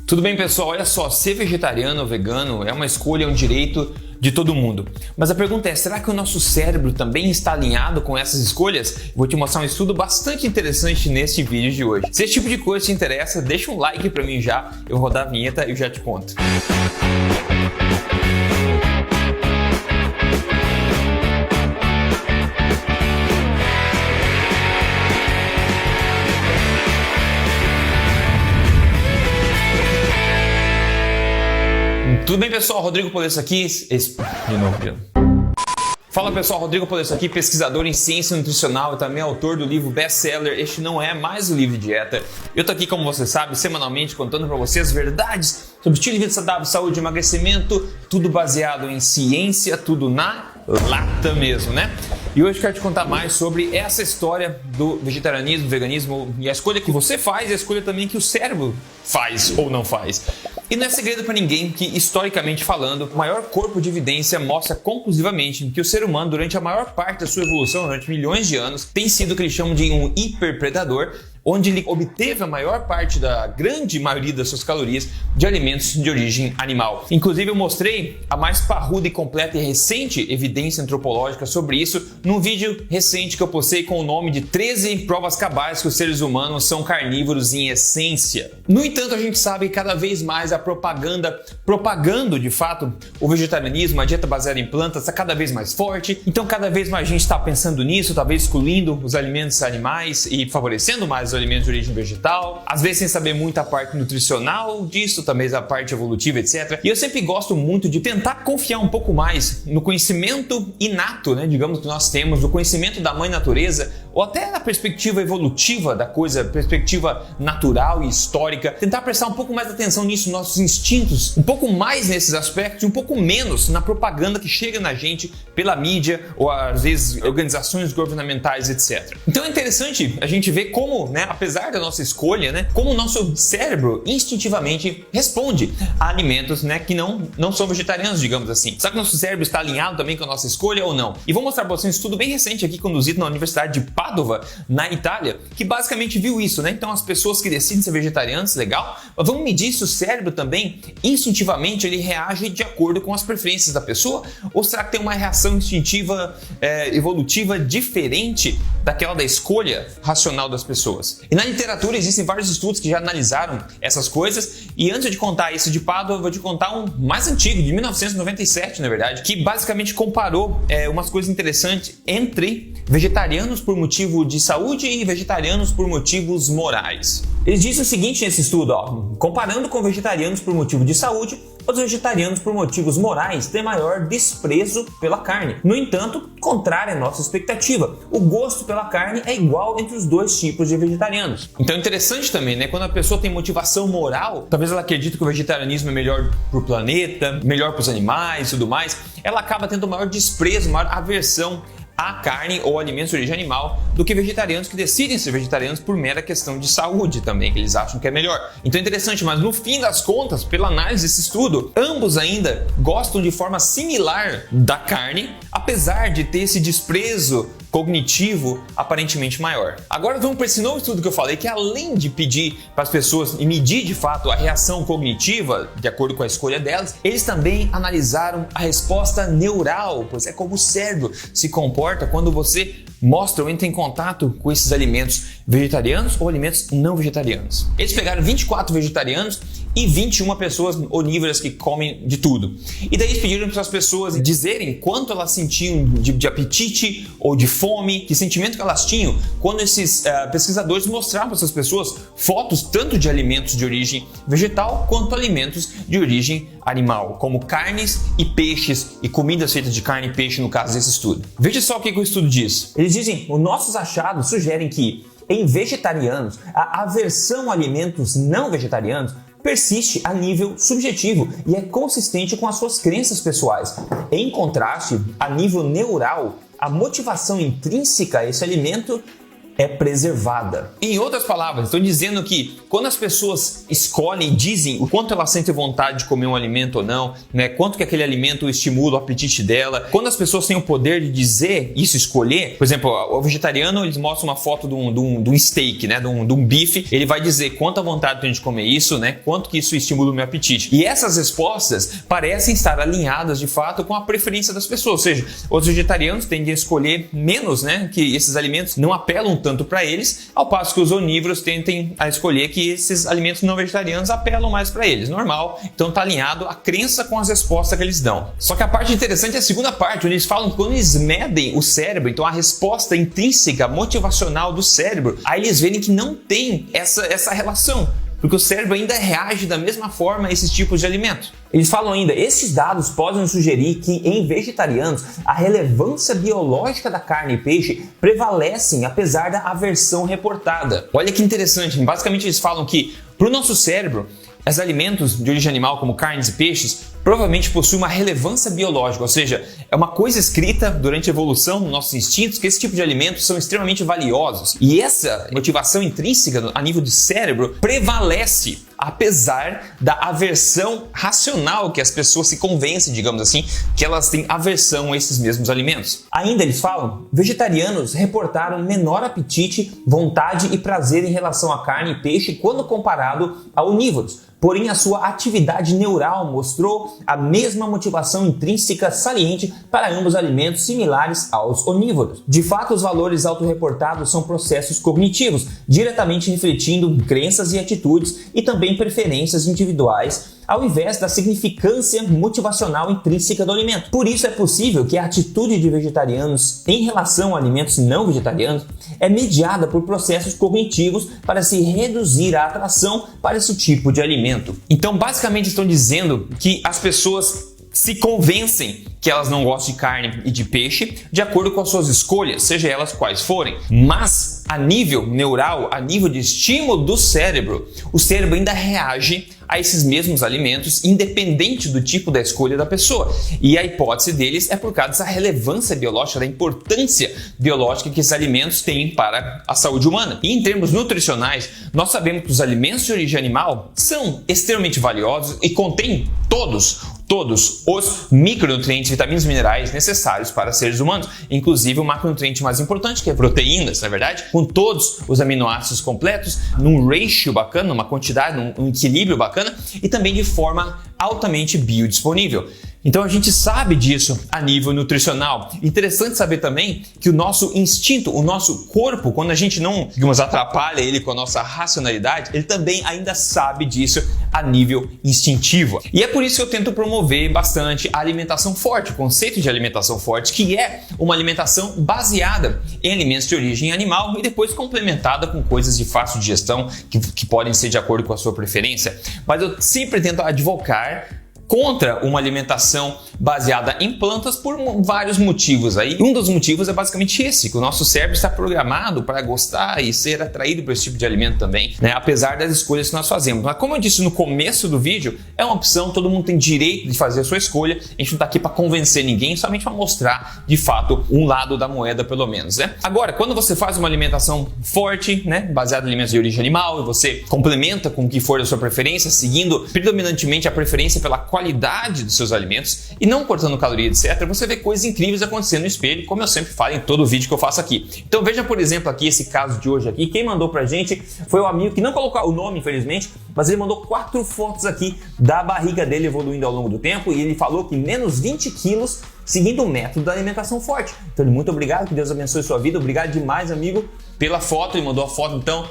Tudo bem, pessoal? Olha só, ser vegetariano ou vegano é uma escolha, é um direito de todo mundo. Mas a pergunta é, será que o nosso cérebro também está alinhado com essas escolhas? Vou te mostrar um estudo bastante interessante neste vídeo de hoje. Se esse tipo de coisa te interessa, deixa um like pra mim já, eu vou rodar a vinheta e eu já te conto. Tudo bem, pessoal? Rodrigo Polesso aqui. Fala, pessoal, Rodrigo Polesso aqui, pesquisador em ciência nutricional e também autor do livro best-seller Este Não É Mais o Livro de Dieta. Eu tô aqui, como você sabe, semanalmente contando para vocês verdades sobre estilo de vida saudável, saúde, emagrecimento, tudo baseado em ciência, tudo na lata mesmo, né? E hoje eu quero te contar mais sobre essa história do vegetarianismo, veganismo e a escolha que você faz e a escolha também que o cérebro faz ou não faz. E não é segredo para ninguém que, historicamente falando, o maior corpo de evidência mostra conclusivamente que o ser humano, durante a maior parte da sua evolução, durante milhões de anos, tem sido o que eles chamam de um hiperpredador, onde ele obteve a maior parte da grande maioria das suas calorias de alimentos de origem animal. Inclusive, eu mostrei a mais parruda e completa e recente evidência antropológica sobre isso num vídeo recente que eu postei com o nome de 13 provas cabais que os seres humanos são carnívoros em essência. No entanto, a gente sabe que cada vez mais a propaganda propagando de fato o vegetarianismo, a dieta baseada em plantas está cada vez mais forte, então cada vez mais gente está pensando nisso, talvez excluindo os alimentos animais e favorecendo mais os alimentos de origem vegetal, às vezes sem saber muito a parte nutricional disso, também a parte evolutiva, etc. E eu sempre gosto muito de tentar confiar um pouco mais no conhecimento inato, né, digamos, que nós temos, no conhecimento da mãe natureza, ou até na perspectiva evolutiva da coisa, perspectiva natural e histórica, tentar prestar um pouco mais atenção nisso, nossos instintos, um pouco mais nesses aspectos e um pouco menos na propaganda que chega na gente pela mídia ou às vezes organizações governamentais, etc. Então é interessante a gente ver como, né, apesar da nossa escolha, né, como o nosso cérebro instintivamente responde a alimentos, né, que não são vegetarianos, digamos assim. Será que o nosso cérebro está alinhado também com a nossa escolha ou não? E vou mostrar para vocês um estudo bem recente aqui conduzido na Universidade de Padova, na Itália, que basicamente viu isso, né? Então as pessoas que decidem ser vegetarianas, legal, mas vamos medir se o cérebro também instintivamente ele reage de acordo com as preferências da pessoa, ou será que tem uma reação instintiva evolutiva diferente daquela da escolha racional das pessoas? E na literatura existem vários estudos que já analisaram essas coisas, e antes de contar esse de Padova, eu vou te contar um mais antigo, de 1997, na verdade, que basicamente comparou umas coisas interessantes entre vegetarianos por motivo de saúde e vegetarianos por motivos morais. Eles dizem o seguinte nesse estudo, comparando com vegetarianos por motivo de saúde, os vegetarianos por motivos morais têm maior desprezo pela carne. No entanto, contrário à nossa expectativa, o gosto pela carne é igual entre os dois tipos de vegetarianos. Então é interessante também, né? Quando a pessoa tem motivação moral, talvez ela acredite que o vegetarianismo é melhor para o planeta, melhor para os animais e tudo mais, ela acaba tendo maior desprezo, maior aversão a carne ou alimentos de origem animal do que vegetarianos que decidem ser vegetarianos por mera questão de saúde também, que eles acham que é melhor. Então é interessante, mas no fim das contas, pela análise desse estudo, ambos ainda gostam de forma similar da carne, apesar de ter esse desprezo cognitivo aparentemente maior. Agora vamos para esse novo estudo que eu falei, que além de pedir para as pessoas e medir de fato a reação cognitiva de acordo com a escolha delas, eles também analisaram a resposta neural, pois é como o cérebro se comporta quando você mostra ou entra em contato com esses alimentos vegetarianos ou alimentos não vegetarianos. Eles pegaram 24 vegetarianos e 21 pessoas onívoras que comem de tudo. E daí eles pediram para as pessoas dizerem quanto elas sentiam de apetite ou de fome, que sentimento que elas tinham quando esses pesquisadores mostravam para essas pessoas fotos tanto de alimentos de origem vegetal quanto alimentos de origem animal, como carnes e peixes e comidas feitas de carne e peixe no caso desse estudo. Veja só o que o estudo diz. Eles dizem, os nossos achados sugerem que em vegetarianos, a aversão a alimentos não vegetarianos persiste a nível subjetivo e é consistente com as suas crenças pessoais. Em contraste, a nível neural, a motivação intrínseca a esse alimento é preservada. Em outras palavras, estão dizendo que quando as pessoas escolhem e dizem o quanto elas sentem vontade de comer um alimento ou não, né, quanto que aquele alimento estimula o apetite dela, quando as pessoas têm o poder de dizer isso, escolher, por exemplo, o vegetariano, eles mostram uma foto de um steak, né, de um bife, ele vai dizer quanta vontade tem de comer isso, né, quanto que isso estimula o meu apetite. E essas respostas parecem estar alinhadas de fato com a preferência das pessoas, ou seja, os vegetarianos tendem a escolher menos, né, que esses alimentos não apelam tanto para eles, ao passo que os onívoros tendem a escolher que esses alimentos não vegetarianos apelam mais para eles, normal. Então tá alinhado a crença com as respostas que eles dão. Só que a parte interessante é a segunda parte, onde eles falam que quando eles medem o cérebro, então a resposta intrínseca, motivacional do cérebro, aí eles verem que não tem essa relação, porque o cérebro ainda reage da mesma forma a esses tipos de alimento. Eles falam ainda, esses dados podem sugerir que em vegetarianos a relevância biológica da carne e peixe prevalecem apesar da aversão reportada. Olha que interessante, basicamente eles falam que para o nosso cérebro, os alimentos de origem animal como carnes e peixes provavelmente possuem uma relevância biológica, ou seja, é uma coisa escrita durante a evolução nos nossos instintos que esse tipo de alimentos são extremamente valiosos. E essa motivação intrínseca a nível do cérebro prevalece apesar da aversão racional que as pessoas se convencem, digamos assim, que elas têm aversão a esses mesmos alimentos. Ainda eles falam, vegetarianos reportaram menor apetite, vontade e prazer em relação à carne e peixe quando comparado a onívoros. Porém, a sua atividade neural mostrou a mesma motivação intrínseca saliente para ambos alimentos similares aos onívoros. De fato, os valores autorreportados são processos cognitivos, diretamente refletindo crenças e atitudes e também preferências individuais, ao invés da significância motivacional intrínseca do alimento. Por isso é possível que a atitude de vegetarianos em relação a alimentos não vegetarianos é mediada por processos cognitivos para se reduzir a atração para esse tipo de alimento. Então, basicamente estão dizendo que as pessoas se convencem que elas não gostam de carne e de peixe de acordo com as suas escolhas, seja elas quais forem. Mas a nível neural, a nível de estímulo do cérebro, o cérebro ainda reage a esses mesmos alimentos, independente do tipo da escolha da pessoa. E a hipótese deles é por causa dessa relevância biológica, da importância biológica que esses alimentos têm para a saúde humana. E em termos nutricionais, nós sabemos que os alimentos de origem animal são extremamente valiosos e contêm todos os micronutrientes, vitaminas e minerais necessários para seres humanos, inclusive o macronutriente mais importante, que é proteínas, na verdade, com todos os aminoácidos completos, num ratio bacana, numa quantidade, num equilíbrio bacana e também de forma altamente biodisponível. Então a gente sabe disso a nível nutricional. Interessante saber também que o nosso instinto, o nosso corpo, quando a gente não, digamos, atrapalha ele com a nossa racionalidade, ele também ainda sabe disso a nível instintivo. E é por isso que eu tento promover bastante a alimentação forte, o conceito de alimentação forte, que é uma alimentação baseada em alimentos de origem animal e depois complementada com coisas de fácil digestão que podem ser de acordo com a sua preferência. Mas eu sempre tento advocar contra uma alimentação baseada em plantas por vários motivos. Aí, um dos motivos é basicamente esse, que o nosso cérebro está programado para gostar e ser atraído por esse tipo de alimento também, né? Apesar das escolhas que nós fazemos. Mas como eu disse no começo do vídeo, é uma opção, todo mundo tem direito de fazer a sua escolha, a gente não está aqui para convencer ninguém, somente para mostrar de fato um lado da moeda pelo menos, né? Agora, quando você faz uma alimentação forte, né, baseada em alimentos de origem animal, e você complementa com o que for da sua preferência, seguindo predominantemente a preferência pela qualidade dos seus alimentos e não cortando caloria, etc., você vê coisas incríveis acontecendo no espelho, como eu sempre falo em todo vídeo que eu faço aqui. Então veja, por exemplo, aqui esse caso de hoje aqui. Quem mandou pra gente foi o amigo que não colocou o nome, infelizmente, mas ele mandou 4 fotos aqui da barriga dele evoluindo ao longo do tempo e ele falou que menos 20 quilos seguindo o método da alimentação forte. Então, muito obrigado, que Deus abençoe sua vida. Obrigado demais, amigo, pela foto. Ele mandou a foto, então,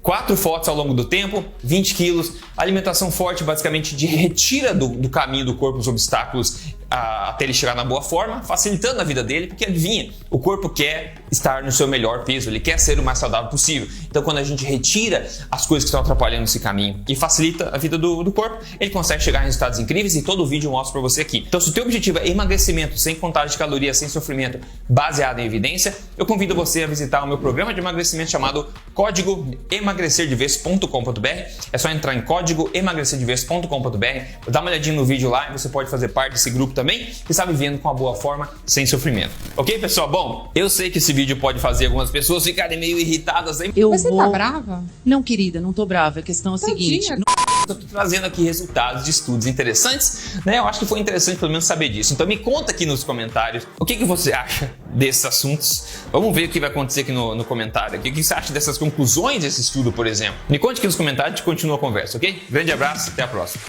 4 fotos ao longo do tempo, 20 quilos. Alimentação forte, basicamente, de retira do caminho do corpo os obstáculos até ele chegar na boa forma, facilitando a vida dele, porque adivinha, o corpo quer estar no seu melhor peso, ele quer ser o mais saudável possível. Então, quando a gente retira as coisas que estão atrapalhando esse caminho e facilita a vida do corpo, ele consegue chegar em resultados incríveis e todo o vídeo eu mostro para você aqui. Então, se o teu objetivo é emagrecimento sem contagem de calorias, sem sofrimento, baseado em evidência, eu convido você a visitar o meu programa de emagrecimento chamado Código emagrecerdevez.com.br. É só entrar em código emagrecerdevez.com.br, dá uma olhadinha no vídeo lá e você pode fazer parte desse grupo também, que está vivendo com uma boa forma, sem sofrimento. Ok, pessoal? Bom, eu sei que esse vídeo vídeo pode fazer algumas pessoas ficarem meio irritadas. Hein? Mas você tá brava? Não, querida, não tô brava. A questão é a seguinte. Eu tô trazendo aqui resultados de estudos interessantes, né? Eu acho que foi interessante pelo menos saber disso. Então me conta aqui nos comentários o que você acha desses assuntos. Vamos ver o que vai acontecer aqui no comentário. O que você acha dessas conclusões desse estudo, por exemplo? Me conte aqui nos comentários e continua a conversa, ok? Grande abraço, até a próxima.